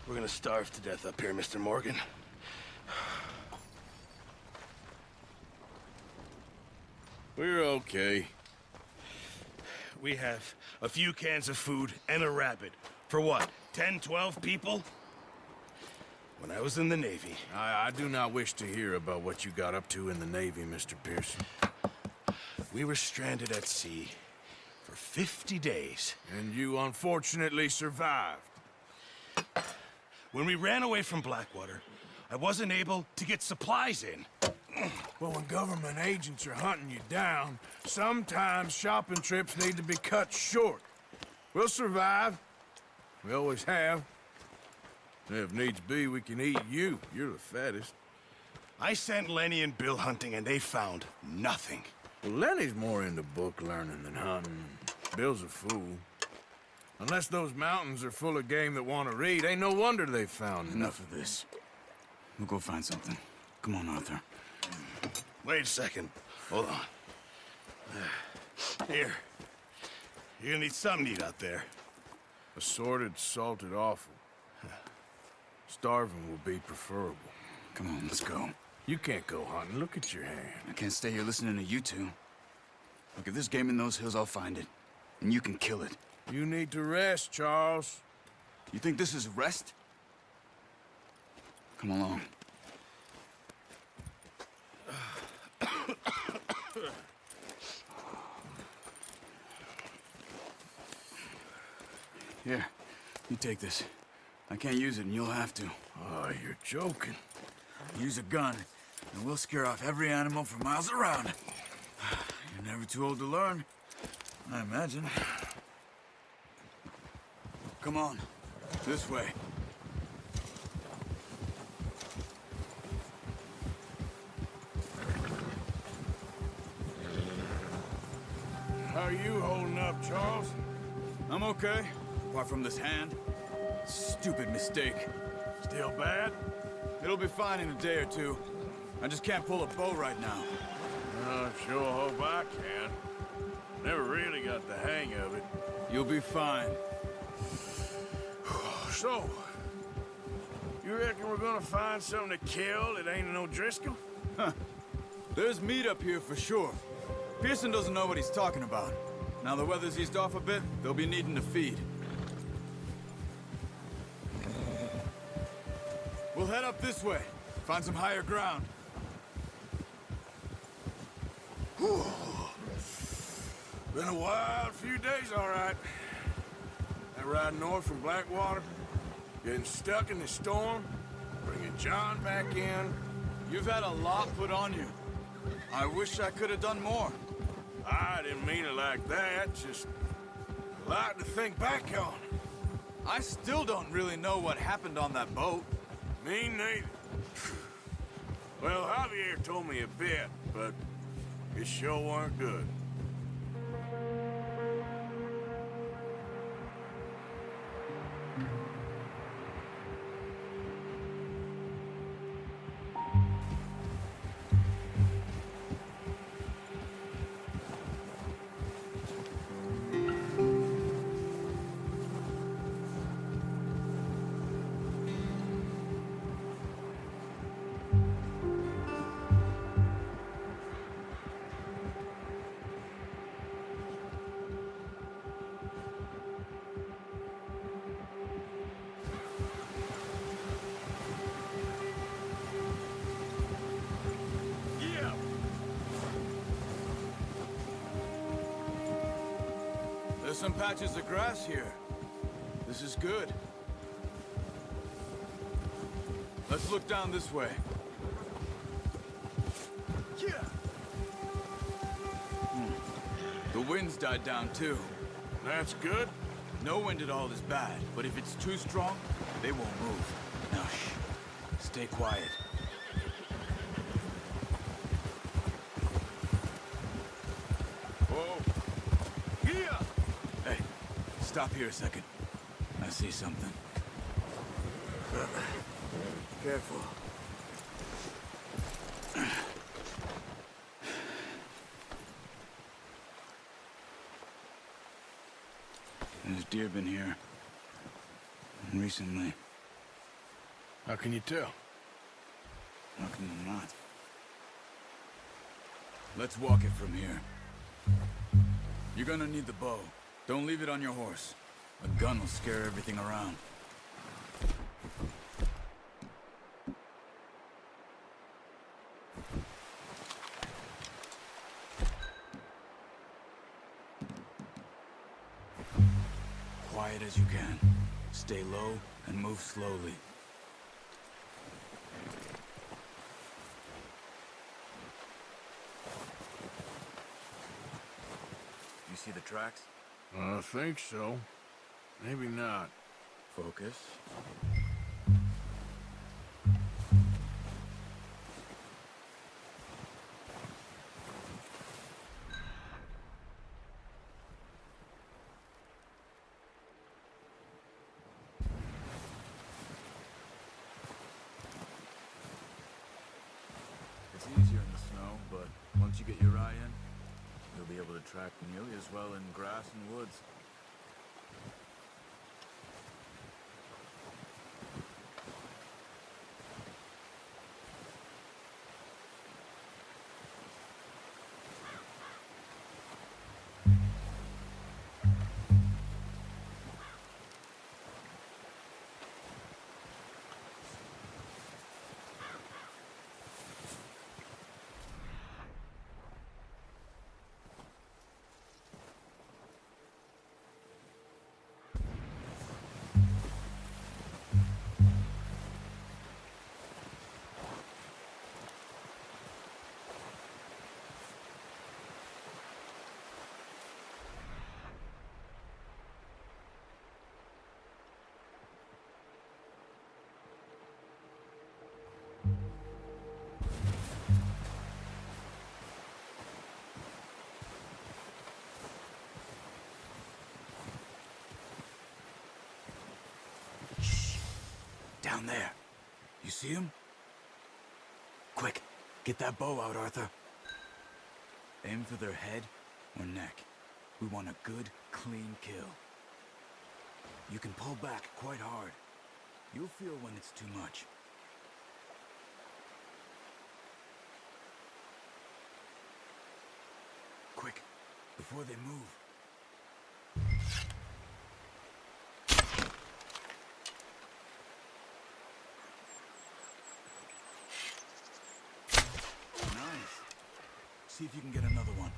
We're gonna starve to death up here, Mr. Morgan. We're okay. We have a few cans of food and a rabbit. For what, 10, 12 people? When I was in the Navy... I do not wish to hear about what you got up to in the Navy, Mr. Pearson. We were stranded at sea for 50 days. And you unfortunately survived. When we ran away from Blackwater, I wasn't able to get supplies in. Well, when government agents are hunting you down, sometimes shopping trips need to be cut short. We'll survive. We always have. If needs be, we can eat you. You're the fattest. I sent Lenny and Bill hunting, and they found nothing. Well, Lenny's more into book learning than hunting. Bill's a fool. Unless those mountains are full of game that want to read, ain't no wonder they found Enough of this. We'll go find something. Come on, Arthur. Wait a second. Hold on. Here. You're gonna need something to eat out there. Assorted, salted offal. Starving will be preferable. Come on, let's go. You can't go hunting. Look at your hand. I can't stay here listening to you two. Look, if there's game in those hills, I'll find it. And you can kill it. You need to rest, Charles. You think this is rest? Come along. Here, you take this. I can't use it, and you'll have to. Oh, you're joking. Use a gun, and we'll scare off every animal for miles around. You're never too old to learn, I imagine. Come on, this way. How are you holding up, Charles? I'm okay, apart from this hand. Stupid mistake. Still bad? It'll be fine in a day or two. I just can't pull a bow right now. I sure hope I can. Never really got the hang of it. You'll be fine. So, you reckon we're gonna find something to kill that ain't no Driscoll? Huh. There's meat up here for sure. Pearson doesn't know what he's talking about. Now the weather's eased off a bit, they'll be needing to feed. We'll head up this way. Find some higher ground. Whew. Been a wild few days, all right. That ride north from Blackwater, getting stuck in the storm, bringing John back in. You've had a lot put on you. I wish I could have done more. I didn't mean it like that, just a lot to think back on. I still don't really know what happened on that boat. Me neither. Well, Javier told me a bit, but it sure weren't good. There's some patches of grass here. This is good. Let's look down this way. Yeah. The wind's died down too. That's good. No wind at all is bad, but if it's too strong, they won't move. Now shh. Stay quiet. Whoa. Yeah. Hey, stop here a second. I see something. Careful. There's deer been here. recently. How can you tell? How can you not? Let's walk it from here. You're gonna need the bow. Don't leave it on your horse. A gun will scare everything around. Quiet as you can. Stay low and move slowly. You see the tracks? I think so. Maybe not. Focus. It's easier in the snow, but once you get your eye in, you'll be able to track nearly as well in grass and woods. Down there. You see him? Quick, get that bow out, Arthur. Aim for their head or neck. We want a good, clean kill. You can pull back quite hard. You'll feel when it's too much. Quick, before they move. See if you can get another one.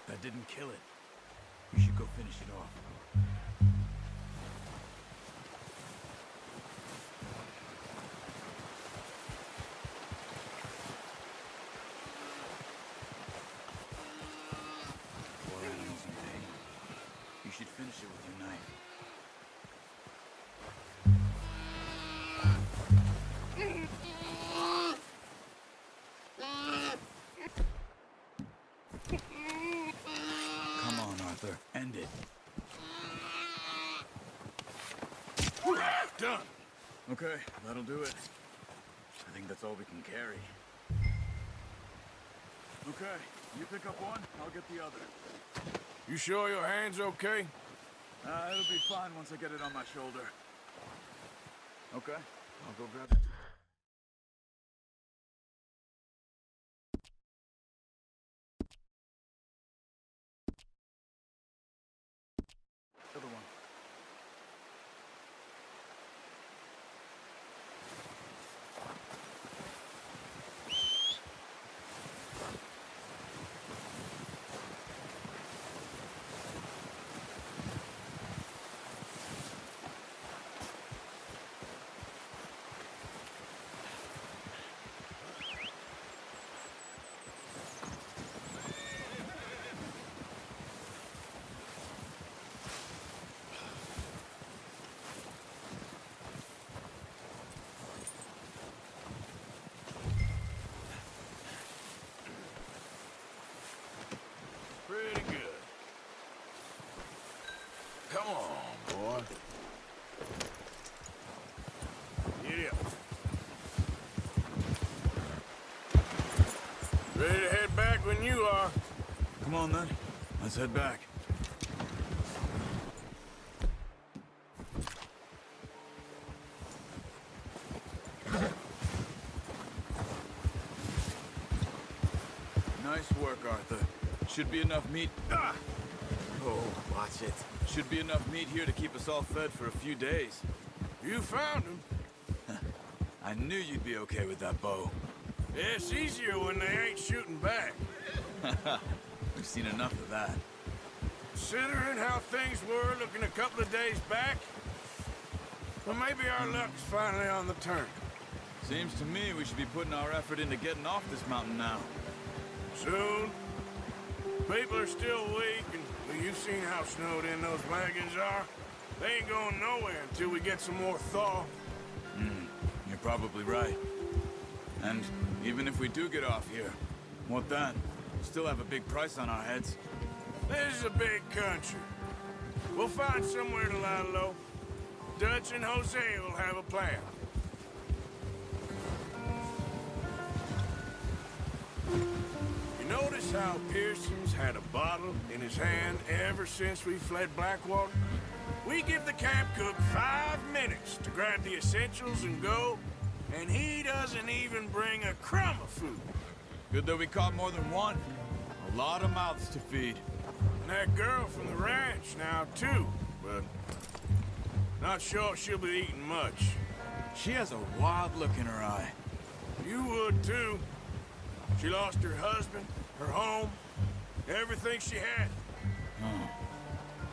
That didn't kill it. You should go finish it off. should finish it with your knife. Come on, Arthur. End it. Done. Okay, that'll do it. I think that's all we can carry. Okay, you pick up one, I'll get the other. You sure your hand's okay? It'll be fine once I get it on my shoulder. Okay, I'll go grab it. Other one. Pretty good. Come on, boy. Get up. Ready to head back when you are. Come on then, let's head back. Nice work, Arthur. Should be enough meat. Ah! Oh, watch it. Should be enough meat here to keep us all fed for a few days. You found him. I knew you'd be okay with that bow. It's easier when they ain't shooting back. We've seen enough of that. Considering how things were looking a couple of days back, well, maybe our luck's finally on the turn. Seems to me we should be putting our effort into getting off this mountain now. Soon. People are still weak, and well, you've seen how snowed in those wagons are. They ain't going nowhere until we get some more thaw. You're probably right. And even if we do get off here, what then? We'll still have a big price on our heads. This is a big country. We'll find somewhere to lie low. Dutch and Jose will have a plan. You notice how Pearson's had a bottle in his hand ever since we fled Blackwater? We give the camp cook 5 minutes to grab the essentials and go, and he doesn't even bring a crumb of food. Good that we caught more than one. A lot of mouths to feed. And that girl from the ranch now, too, but not sure she'll be eating much. She has a wild look in her eye. You would, too. She lost her husband, her home, everything she had.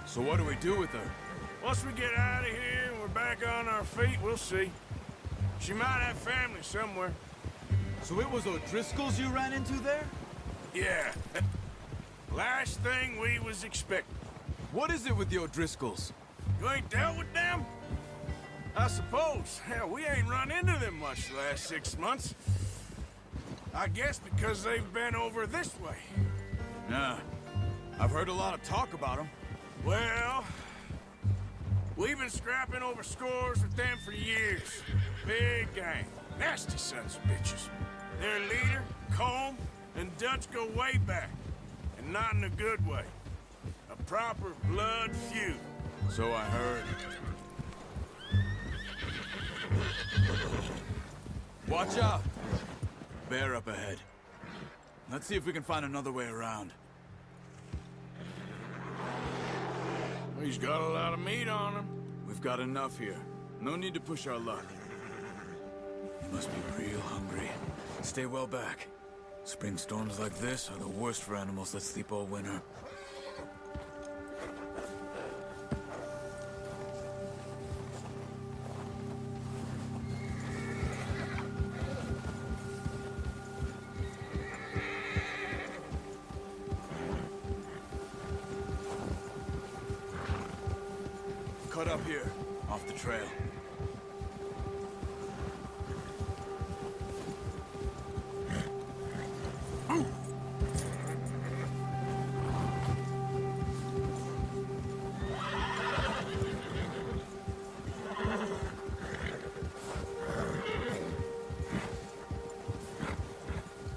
So what do we do with her? Once we get out of here and we're back on our feet, we'll see. She might have family somewhere. So it was O'Driscoll's you ran into there? Yeah. Last thing we was expecting. What is it with the O'Driscolls? You ain't dealt with them? I suppose. Hell, we ain't run into them much the last 6 months. I guess because they've been over this way. Yeah. I've heard a lot of talk about them. Well, we've been scrapping over scores with them for years. Big gang. Nasty sons of bitches. Their leader, Combe, and Dutch go way back. And not in a good way. A proper blood feud. So I heard. Watch out! Bear up ahead. Let's see if we can find another way around. He's got a lot of meat on him. We've got enough here. No need to push our luck. You must be real hungry. Stay well back. Spring storms like this are the worst for animals that sleep all winter. cut up here, off the trail.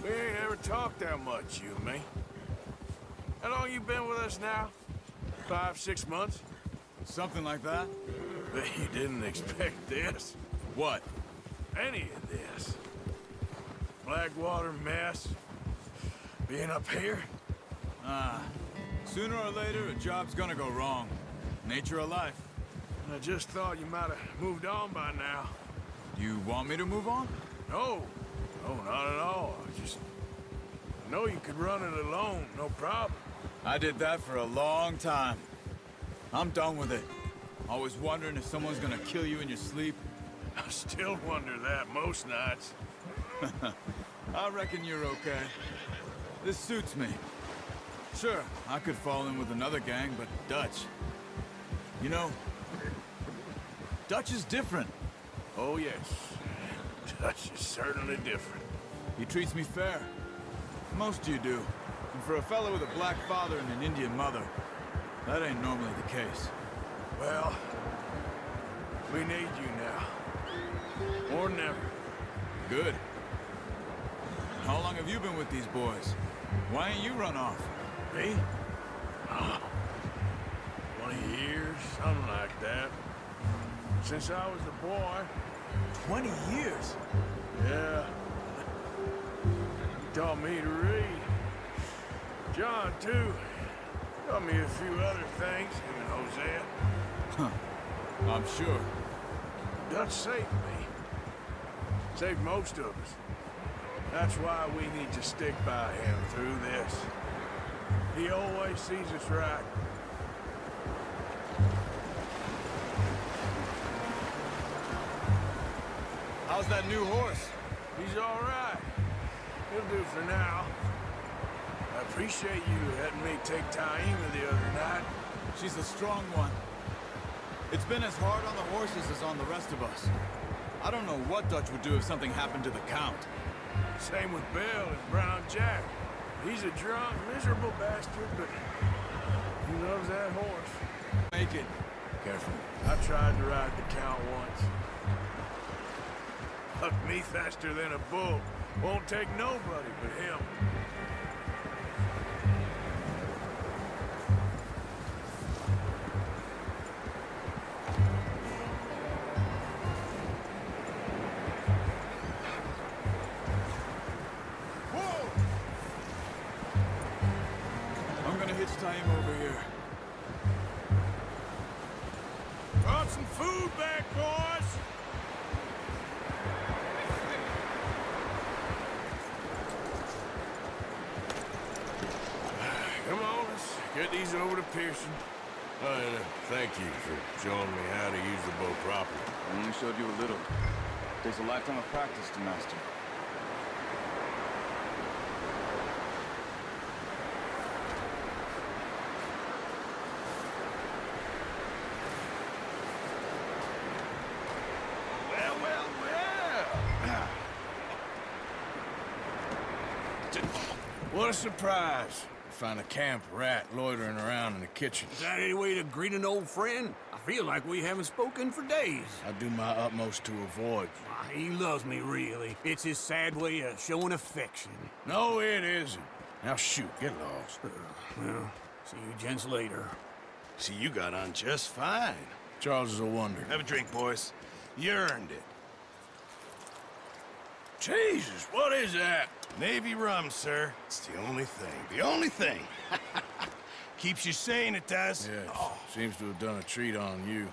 We ain't ever talked that much, you and me. How long you been with us now? 5, 6 months? Something like that? Bet you didn't expect this. What? Any of this. Blackwater mess. Being up here. Sooner or later, a job's gonna go wrong. Nature of life. I just thought you might have moved on by now. You want me to move on? No. No, not at all. I know you could run it alone, no problem. I did that for a long time. I'm done with it. Always wondering if someone's gonna kill you in your sleep. I still wonder that most nights. I reckon you're okay. This suits me. Sure, I could fall in with another gang, but Dutch... You know, Dutch is different. Oh, yes. Dutch is certainly different. He treats me fair. Most of you do. And for a fellow with a black father and an Indian mother, that ain't normally the case. Well, we need you now. More than ever. Good. How long have you been with these boys? Why ain't you run off? Me? 20 years, something like that. Since I was a boy. 20 years? Yeah. He taught me to read. John, too. Taught me a few other things, him and Hosea. Huh. I'm sure. Dutch saved me. Saved most of us. That's why we need to stick by him through this. He always sees us right. How's that new horse? He's all right. He'll do for now. I appreciate you letting me take Taima the other night. She's a strong one. It's been as hard on the horses as on the rest of us. I don't know what Dutch would do if something happened to the Count. Same with Bill and Brown Jack. He's a drunk, miserable bastard, but he loves that horse. Make it. Careful. I tried to ride the Count once. Hucked me faster than a bull. Won't take nobody but him. I'm gonna hitch time over here. Brought some food back, boys! Come on, let's get these over to Pearson. Thank you for showing me how to use the bow properly. I only showed you a little. Takes a lifetime of practice to master. Well, well, well! What a surprise. Find a camp rat loitering around in the kitchen. Is that any way to greet an old friend? I feel like we haven't spoken for days. I do my utmost to avoid you. He loves me, really. It's his sad way of showing affection. No, it isn't. Now shoot, get lost. Well, see you gents later. See, you got on just fine. Charles is a wonder. Have a drink, boys. You earned it. Jesus, what is that? Navy rum, sir. It's the only thing. The only thing. Keeps you sane, it does. Yes, seems to have done a treat on you.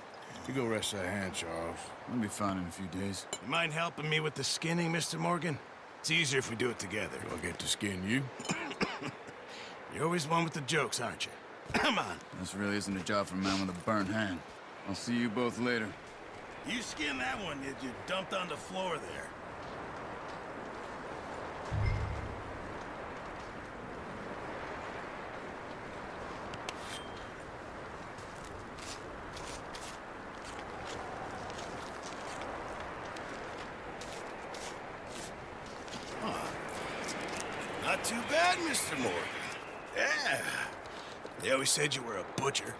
You go rest that hand, Charles. I'll be fine in a few days. You mind helping me with the skinning, Mr. Morgan? It's easier if we do it together. Do I get to skin you? You're always one with the jokes, aren't you? Come on. This really isn't a job for a man with a burnt hand. I'll see you both later. You skin that one that you dumped on the floor there. bad, Mr. Morgan. Yeah. They always said you were a butcher.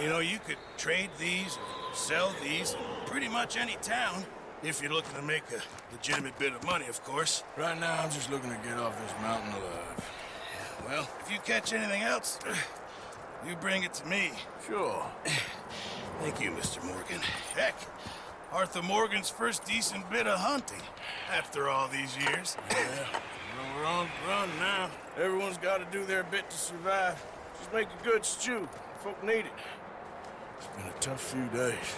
You know, you could trade these or sell these in pretty much any town. If you're looking to make a legitimate bit of money, of course. Right now, I'm just looking to get off this mountain alive. Yeah, well, if you catch anything else, you bring it to me. Sure. Thank you, Mr. Morgan. Heck, Arthur Morgan's first decent bit of hunting after all these years. Yeah, well, we're on the run now. Everyone's got to do their bit to survive. Just make a good stew. Folk need it. It's been a tough few days.